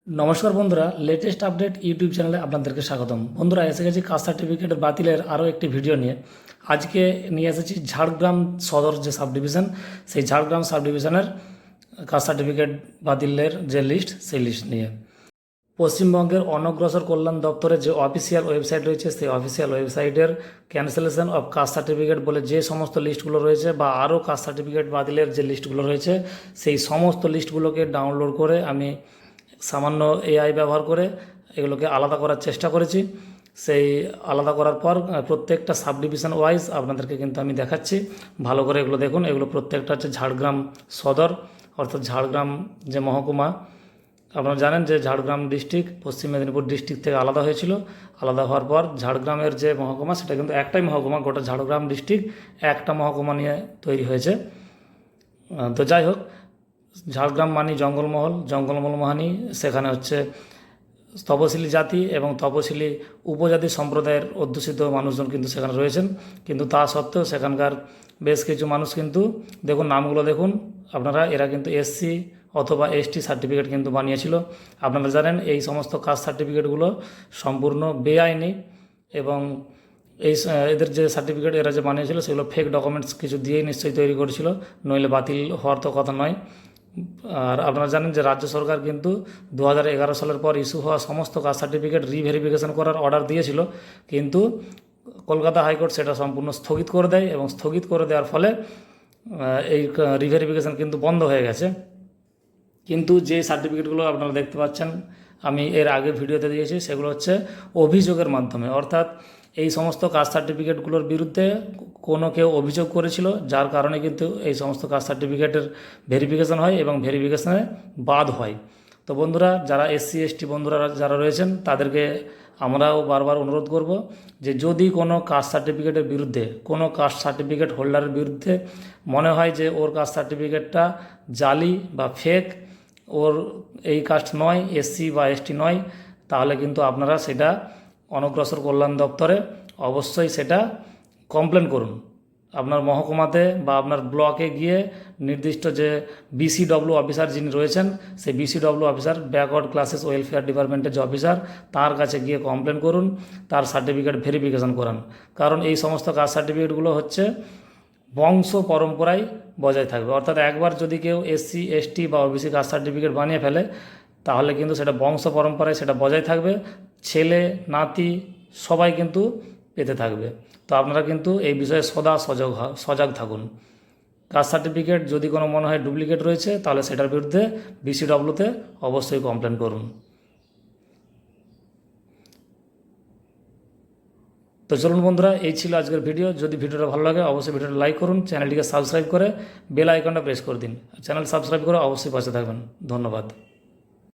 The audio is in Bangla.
নমস্কার বন্ধুরা, লেটেস্ট আপডেট ইউটিউব চ্যানেলে আপনাদেরকে স্বাগতম। বন্ধুরা, এসে গেছি কাস্ট সার্টিফিকেট বাতিলের আরও একটি ভিডিও নিয়ে। আজকে নিয়ে এসেছি ঝাড়গ্রাম সদর যে সাব ডিভিশন, সেই ঝাড়গ্রাম সাব ডিভিশনের কাস্ট সার্টিফিকেট বাতিলের যে লিস্ট, সেই লিস্ট নিয়ে। পশ্চিমবঙ্গের অনগ্রসর কল্যাণ দপ্তরের যে অফিসিয়াল ওয়েবসাইট রয়েছে, সেই অফিসিয়াল ওয়েবসাইটের ক্যান্সেলেশন অফ কাস্ট সার্টিফিকেট বলে যে সমস্ত লিস্টগুলো রয়েছে বা আরও কাস্ট সার্টিফিকেট বাতিলের যে লিস্টগুলো রয়েছে, সেই সমস্ত লিস্টগুলোকে ডাউনলোড করে আমি সামান্য এআই ব্যবহার করে এগুলোকে আলাদা করার চেষ্টা করেছি। সেই আলাদা করার পর প্রত্যেকটা সাব ডিভিশন ওয়াইজ আপনাদেরকে কিন্তু আমি দেখাচ্ছি। ভালো করে এগুলো দেখুন। এগুলো প্রত্যেকটা হচ্ছে ঝাড়গ্রাম সদর, অর্থাৎ ঝাড়গ্রাম যে মহকুমা। আপনারা জানেন যে ঝাড়গ্রাম ডিস্ট্রিক্ট পশ্চিম মেদিনীপুর ডিস্ট্রিক্ট থেকে আলাদা হয়েছিল। আলাদা হওয়ার পর ঝাড়গ্রামের যে মহকুমা, সেটা কিন্তু একটাই মহকুমা। গোটা ঝাড়গ্রাম ডিস্ট্রিক্ট একটা মহকুমা নিয়ে তৈরি হয়েছে। তো যাই হোক, ঝাড়গ্রাম মানি জঙ্গলমহল, জঙ্গলমহল মানি সেখানে হচ্ছে তপশিলি জাতি এবং তপশিলি উপজাতি সম্প্রদায়ের অধ্যুষিত মানুষজন কিন্তু সেখানে রয়েছেন। কিন্তু তা সত্ত্বেও সেখানকার বেশ কিছু মানুষ কিন্তু দেখুন, নামগুলো দেখুন আপনারা, এরা কিন্তু এসসি অথবা এসটি সার্টিফিকেট কিন্তু বানিয়েছিল। আপনারা জানেন এই সমস্ত কাস্ট সার্টিফিকেটগুলো সম্পূর্ণ বেআইনি এবং এদের যে সার্টিফিকেট এরা যে বানিয়েছিল সেগুলো ফেক ডকুমেন্টস কিছু দিয়েই নিশ্চয়ই তৈরি করেছিল, নইলে বাতিল হওয়ার তো কথা নয়। আর আপনারা জানেন যে রাজ্য সরকার কিন্তু 2011 সালের পর ইস্যু হওয়া সমস্ত কাস্ট সার্টিফিকেট রিভেরিফিকেশন করার অর্ডার দিয়েছিল, কিন্তু কলকাতা হাইকোর্ট সেটা সম্পূর্ণ স্থগিত করে দেয় এবং স্থগিত করে দেওয়ার ফলে এই রিভেরিফিকেশন কিন্তু বন্ধ হয়ে গেছে। কিন্তু যে সার্টিফিকেটগুলো আপনারা দেখতে পাচ্ছেন, আমি এর আগে ভিডিওতে দিয়েছি, সেগুলো হচ্ছে অভিযোগের মাধ্যমে। অর্থাৎ এই সমস্ত কাস্ট সার্টিফিকেটগুলোর বিরুদ্ধে কোনো কেউ অভিযোগ করেছিল, যার কারণে কিন্তু এই সমস্ত কাস্ট সার্টিফিকেটের ভেরিফিকেশন হয় এবং ভেরিফিকেশনে বাদ হয়। তো বন্ধুরা, যারা এসসি এসটি বন্ধুরা যারা রয়েছেন, তাদেরকে আমরাও বারবার অনুরোধ করব যে যদি কোনো কাস্ট সার্টিফিকেটের বিরুদ্ধে, কোনো কাস্ট সার্টিফিকেট হোল্ডারের বিরুদ্ধে মনে হয় যে ওর কাস্ট সার্টিফিকেটটা জালি বা ফেক, ওর এই কাস্ট নয়, এসসি বা এসটি নয়, তাহলে কিন্তু আপনারা সেটা অনগ্রসর কল্যাণ দপ্তরে অবশ্যই সেটা কমপ্লেন করুন। আপনার মহকুমাতে বা আপনার ব্লকে গিয়ে নির্দিষ্ট যে বিসিডব্লিউ অফিসার যিনি রয়েছেন, সেই BCW officer, backward classes welfare ডিপার্টমেন্টের যে অফিসার, তার কাছে গিয়ে কমপ্লেন করুন, তার সার্টিফিকেট ভেরিফিকেশন করান। কারণ এই সমস্ত কাস্ট সার্টিফিকেটগুলো হচ্ছে বংশ পরম্পরায় বজায় থাকবে। অর্থাৎ একবার যদি কেউ এসসি এসটি বা ওবিসি কাস্ট সার্টিফিকেট বানিয়ে ফেলে, তাহলে কিন্তু সেটা বংশ পরম্পরায় সেটা বজায় থাকবে, ছেলে নাতি সবাই কিন্তু পেতে থাকবে। তো আপনারা কিন্তু এই বিষয়ে সদা সজাগ থাকুন। কাস্ট সার্টিফিকেট যদি কোনো মনে হয় ডুপ্লিকেট রয়েছে, তাহলে সেটার বিরুদ্ধে বিসিডব্লিউতে অবশ্যই কমপ্লেন করুন। তো চলুন বন্ধুরা, এই ছিল আজকের ভিডিও। যদি ভিডিওটা ভালো লাগে অবশ্যই ভিডিওটা লাইক করুন, চ্যানেলটিকে সাবস্ক্রাইব করে বেল আইকনটা প্রেস করে দিন। চ্যানেল সাবস্ক্রাইব করে অবশ্যই পাশে থাকবেন। ধন্যবাদ।